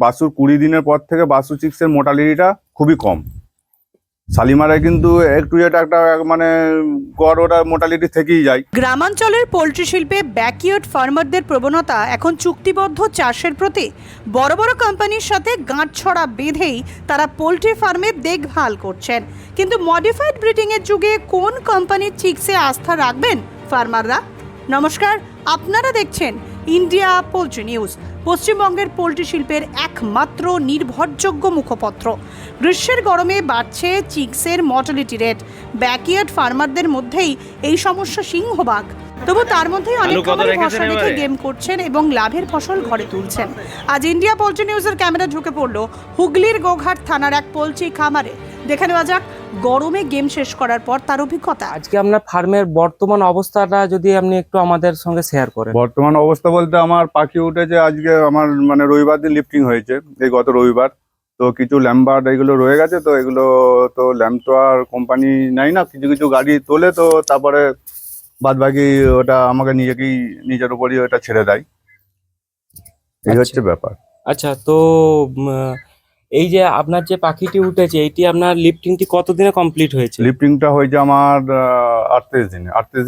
বাছুর 20 দিনের পর থেকে বাছু চিক্সের মোটালিটিটা খুবই কম। শালিমারে কিন্তু একটু এটা একটা মানে গড় ওটা মোটালিটি থেকেই যায়। গ্রামাঞ্চলের পোল্ট্রি শিল্পে ব্যাকইয়ার্ড ফার্মারদের প্রবণতা এখন চুক্তিবদ্ধ চাষের প্রতি। বড় বড় কোম্পানির সাথে গাঁটছড়া বেঁধেই তারা পোল্ট্রি ফার্মের দেখভাল করছেন। কিন্তু মডিফাইড ব্রিডিংয়ের যুগে কোন কোম্পানির চিক্সে আস্থা রাখবেন ফার্মাররা? নমস্কার, আপনারা দেখছেন ইন্ডিয়া পোল্ট্রি নিউজ, পশ্চিমবঙ্গের পোল্ট্রি শিল্পের একমাত্র নির্ভরযোগ্য মুখপত্র। গ্রীষ্মের গরমে বাড়ছে চিক্সের মর্টালিটি রেট। ব্যাকইয়ার্ড ফার্মারদের মধ্যেই এই সমস্যা সিংহভাগ। তবু তার মধ্যেই অনেক খামারি ভরসা রেখে গেম করছেন এবং লাভের ফসল ঘরে তুলছেন। আজ ইন্ডিয়া পোল্ট্রি নিউজের ক্যামেরা ঢুকে পড়ল হুগলির গোঘাট থানার এক পোল্ট্রি খামারে। দেখে নেওয়া যাক গরমে গেম শেষ করার পর তার অভিজ্ঞতা। আজকে আপনার ফার্মের বর্তমান অবস্থাটা যদি আপনি একটু আমাদের সঙ্গে শেয়ার করেন। বর্তমান অবস্থা বলতে আমার পাখি উঠেছে আজকে, আমার মানে রবিবার দিন লিফটিং হয়েছে, এই গত রবিবার। তো কিছু ল্যাম্বার্ড এগুলো রয়ে গেছে, তো এগুলো তো ল্যাম্প তো আর কোম্পানি নাই না, কিছু কিছু গাড়ি তোলে, তো তারপরে বাদ বাকি ওটা আমাকে নিজের উপরই ওটা ছেড়ে দেয়। এই হচ্ছে ব্যাপার। আচ্ছা, তো এই যে আপনার যে পাখিটি উঠেছে এইটি আপনার লিফটিংটি কতদিনে কমপ্লিট হয়েছে? লিফটিংটা হয়েছে আমার 38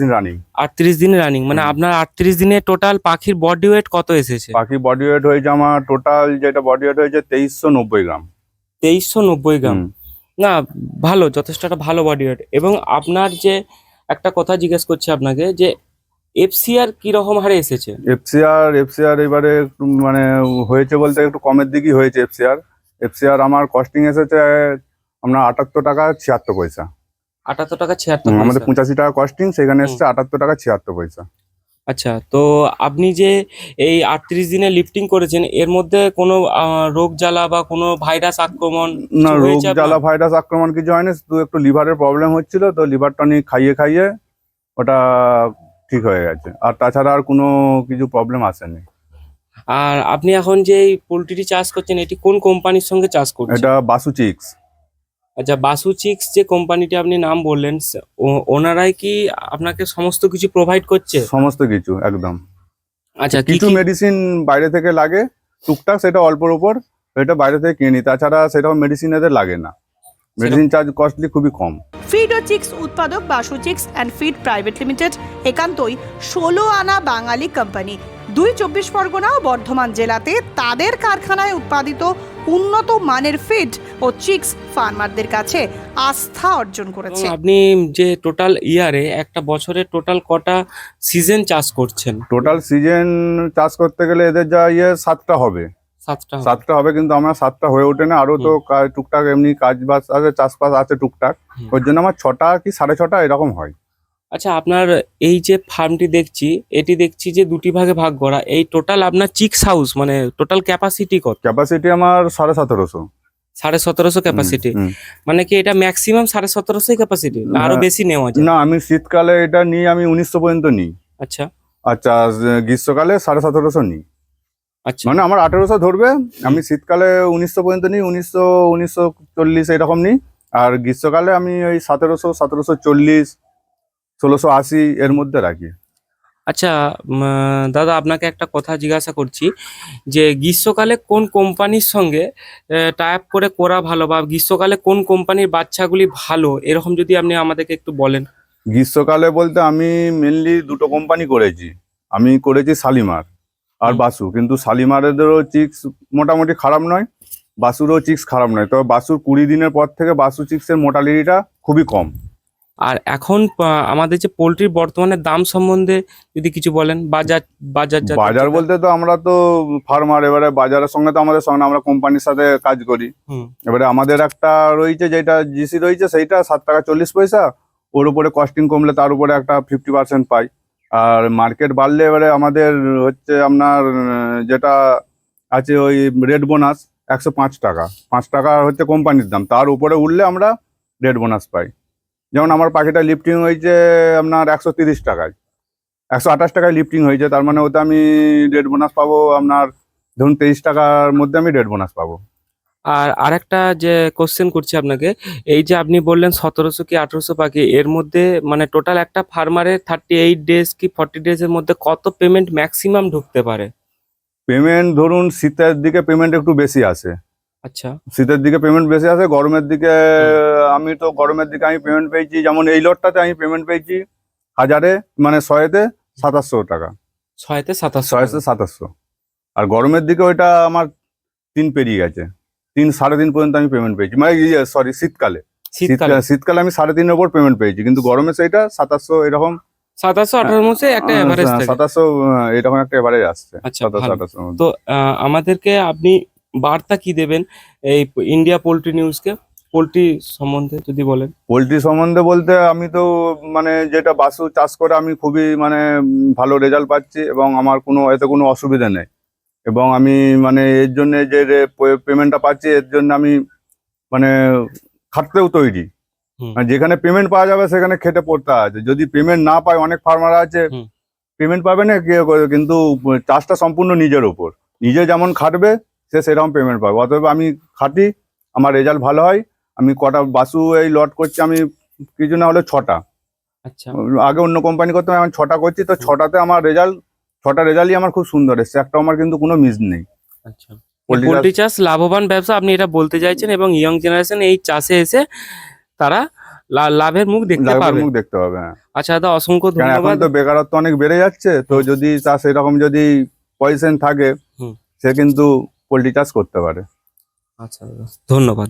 দিন রানিং। 38 দিন রানিং, মানে আপনার 38 দিনে টোটাল পাখির বডি ওয়েট কত এসেছে? পাখির বডি ওয়েট হয়েছে আমার টোটাল যেটা বডি ওয়েট হয়েছে 2390 গ্রাম। 2390 গ্রাম, না ভালো, যথেষ্ট একটা ভালো বডি ওয়েট। এবং আপনার যে একটা কথা জিজ্ঞেস করছি আপনাকে, যে এফসিআর কি রকম হারে এসেছে? এফসিআর এবারে একটু মানে হয়েছে বলতে একটু কমের দিকই হয়েছে। এফসিআর আমার কস্টিং এসেছে আপনার 78 টাকা 76 পয়সা। 78 টাকা 76 আমাদের পয়সা। 85 টাকা কস্টিং, সেখানে এসেছে 78 টাকা 76 পয়সা। আচ্ছা, তো আপনি যে এই 38 দিনে লিফটিং করেছেন, এর মধ্যে কোনো রোগ জ্বালা বা কোনো ভাইরাস আক্রমণ না, কিছু রোগ হয়েছে আপনার? জ্বালা ভাইরাস আক্রমণ কিছু হয়নি, শুধু একটু লিভারের প্রবলেম হচ্ছিল, তো লিভার টনিক খাইয়ে ওটা ঠিক হয়ে গেছে। আর তাছাড়া আর কোনো কিছু প্রবলেম আসেনি। আর আপনি এখন যে এই পোল্ট্রিটি চাষ করছেন, এটি কোন কোম্পানির সঙ্গে চাষ করছেন? এটা বাসু চিক্স। আচ্ছা, বাসু চিক্স যে কোম্পানিটি আপনি নাম বললেন, ওনারাই কি আপনাকে সমস্ত কিছু প্রোভাইড করছে? সমস্ত কিছু একদম। আচ্ছা, কিছু মেডিসিন বাইরে থেকে লাগে টুকটাক, সেটা অল্পর উপর, এটা বাইরে থেকে কিনে নিই। তাছাড়া সেরকম মেডিসিন এদের লাগে না, মেডিসিন চার্জ কস্টলি খুবই কম। ফিড ও চিক্স উৎপাদক Basu chicks and feed private limited একান্তই 16 আনা বাঙালি কোম্পানি। 24 পরগনা ও বর্ধমান জেলাতে তাদের কারখানায় উৎপাদিত উন্নত মানের ফিড ও চিক্স ফার্মারদের কাছে আস্থা অর্জন করেছে। আপনি যে টোটাল ইয়ারে একটা বছরে টোটাল কটা সিজন চাষ করছেন? টোটাল সিজন চাষ করতে গেলে এদের যা 7টা হবে। 7টা হবে, কিন্তু আমার 7টা হয়ে ওঠে না, আরো তো টুকটাক এমনি কাজ বাজ আছে, চাষবাস আছে টুকটাক, ওর জন্য আমার 6টা কি 6.5টা এরকম হয়। আচ্ছা, আপনার এই যে ফার্মটি দেখছি, এটি দেখছি যে দুটি ভাগে ভাগ করা। এই টোটাল আপনার চিক্স হাউস মানে টোটাল ক্যাপাসিটি কত? ক্যাপাসিটি আমার 1750। 1750 ক্যাপাসিটি, মানে কি এটা ম্যাক্সিমাম 1750 ক্যাপাসিটি না আরো বেশি নেওয়া যায়? না, আমি শীতকালে এটা নিই, আমি 1900 পর্যন্ত নিই। আচ্ছা আচ্ছা, গ্রীষ্মকালে 1750 নিই। আচ্ছা, মানে আমার 1800 ধরবে, আমি শীতকালে 1900 পর্যন্ত নিই, 1940 এরকম নিই। আর গ্রীষ্মকালে আমি ওই 1700, 1740, 1680 এর মধ্যে রাখি। আচ্ছা দাদা, আপনাকে একটা কথা জিজ্ঞাসা করছি, যে গ্রীষ্মকালে কোন কোম্পানির সঙ্গে টাই আপ করে করা ভালো, বা গ্রীষ্মকালে কোন কোম্পানির বাচ্চাগুলি ভালো, এরকম যদি আপনি আমাদেরকে একটু বলেন। গ্রীষ্মকালে বলতে আমি মেনলি দুটো কোম্পানি করেছি। আমি করেছি শালিমার আর বাসু, কিন্তু শালিমারেরও চিক্স মোটামুটি খারাপ নয়, বাসুরও চিক্স খারাপ নয়। তবে বাসুর 20 দিনের পর থেকে বাসু চিক্সের মোটালিটিটা খুবই কম। আর এখন আমাদের যে পোল্ট্রির বর্তমানে দাম সম্বন্ধে যদি কিছু বলেন। বাজার বলতে তো আমরা তো ফার্মার, এবারে বাজারের সঙ্গে তো আমাদের সঙ্গে, আমরা কোম্পানির সাথে কাজ করি। এবারে আমাদের একটা রয়েছে যেটা জিসি রয়েছে, সেইটা 7 টাকা 40 পয়সা, ওর উপরে কস্টিং কমলে তার উপরে একটা 50% পাই। আর মার্কেট বাড়লে এবারে আমাদের হচ্ছে আপনার যেটা আছে ওই রেড বোনাস 105 টাকা, 5 টাকা হচ্ছে কোম্পানির দাম, তার উপরে উঠলে আমরা রেড বোনাস পাই। যেমন আমার পাখিটা লিফটিং হয়েছে আপনার 130 টাকায়, 128 টাকায় লিফটিং হয়েছে, তার মানে ওতে আমি রেড বোনাস পাবো আপনার ধরুন 23 টাকার মধ্যে আমি রেড বোনাস পাবো। আর আরেকটা যে কোশ্চেন করছি আপনাকে, এই যে আপনি বললেন 1700 কি 1800 পাখি, এর মধ্যে মানে টোটাল একটা ফার্মারের 38 ডেজ কি 40 ডেজ এর মধ্যে কত পেমেন্ট ম্যাক্সিমাম ঢুকতে পারে? পেমেন্ট ধরুন শীতের দিকে পেমেন্ট একটু বেশি আসে, আচ্ছা। শীতের দিকে পেমেন্ট বেশি আসে। গরমের দিকে আমি পেমেন্ট পেয়েছি, যেমন এই লটটাতে আমি পেমেন্ট পেয়েছি 1000-এ, মানে 100-তে 2700 টাকা, 6তে 2700 100-তে 2700। আর গরমের দিকে ওইটা আমার 3 পেরিয়ে গেছে, 3 3.5 পর্যন্ত আমি পেমেন্ট পেয়েছি, মানে সরি শীতকালে শীতকালে আমি 3.5-এর ওপর পেমেন্ট পেয়েছি, কিন্তু গরমে সেইটা 2700 এরকম, 2700-1800 মধ্যে একটা এভারেজ থাকে। 2700 এরকম একটা এভারেজ আসছে। আচ্ছা, 2700-2800 মধ্যে। তো আমাদেরকে আপনি বার্তা কি দেবেন এই ইন্ডিয়া পোল্ট্রি নিউজকে, পোল্ট্রি সম্বন্ধে যদি বলেন? পোলট্রি সম্বন্ধে বলতে আমি তো মানে যেটা বাছুর চাষ করে আমি খুবই মানে ভালো রেজাল্ট পাচ্ছি, এবং আমার এতে কোনো অসুবিধা নেই, এবং আমি মানে এর জন্য যে পেমেন্টটা পাচ্ছি এর জন্য আমি মানে খাটতেও তৈরি। হুম। মানে যেখানে পেমেন্ট পাওয়া যাবে সেখানে খেটে পড়তে আছে, যদি পেমেন্ট না পায়, অনেক ফার্মার আছে হুম। পেমেন্ট পাবে না কিন্তু চাষটা সম্পূর্ণ নিজের ওপর, নিজে যেমন খাটবে সে সেরকম পেমেন্ট পাবে। অতএব আমি খাটি, আমার রেজাল্ট ভালো হয়। আমি কটা বাসু এই লট করছি আমি, কিছু না হলে 6টা। আচ্ছা। আগে অন্য কোম্পানি করতাম, এখন 6টা করছি, তো 6টাতে আমার ছটা রেজাল্টই আমার খুব সুন্দর এসছে, একটা আমার কিন্তু কোনো মিস নেই। আচ্ছা, পোল্ট্রি পোল্ট্রি চাষ লাভবান ব্যবসা আপনি এটা বলতে চাইছেন, এবং ইয়ং জেনারেশন এই চাষে এসে তারা লাভের মুখ দেখতে পাবে। মুখ দেখতে হবে, হ্যাঁ। আচ্ছা দাদা, অসংখ্য কারণ এখন ধন্যবাদ। তো বেকারত্ব অনেক বেড়ে যাচ্ছে, তো যদি চাষ এরকম যদি পজিশন থাকে হুম। সে কিন্তু পোল্ট্রি চাষ করতে পারে। আচ্ছা দাদা, ধন্যবাদ।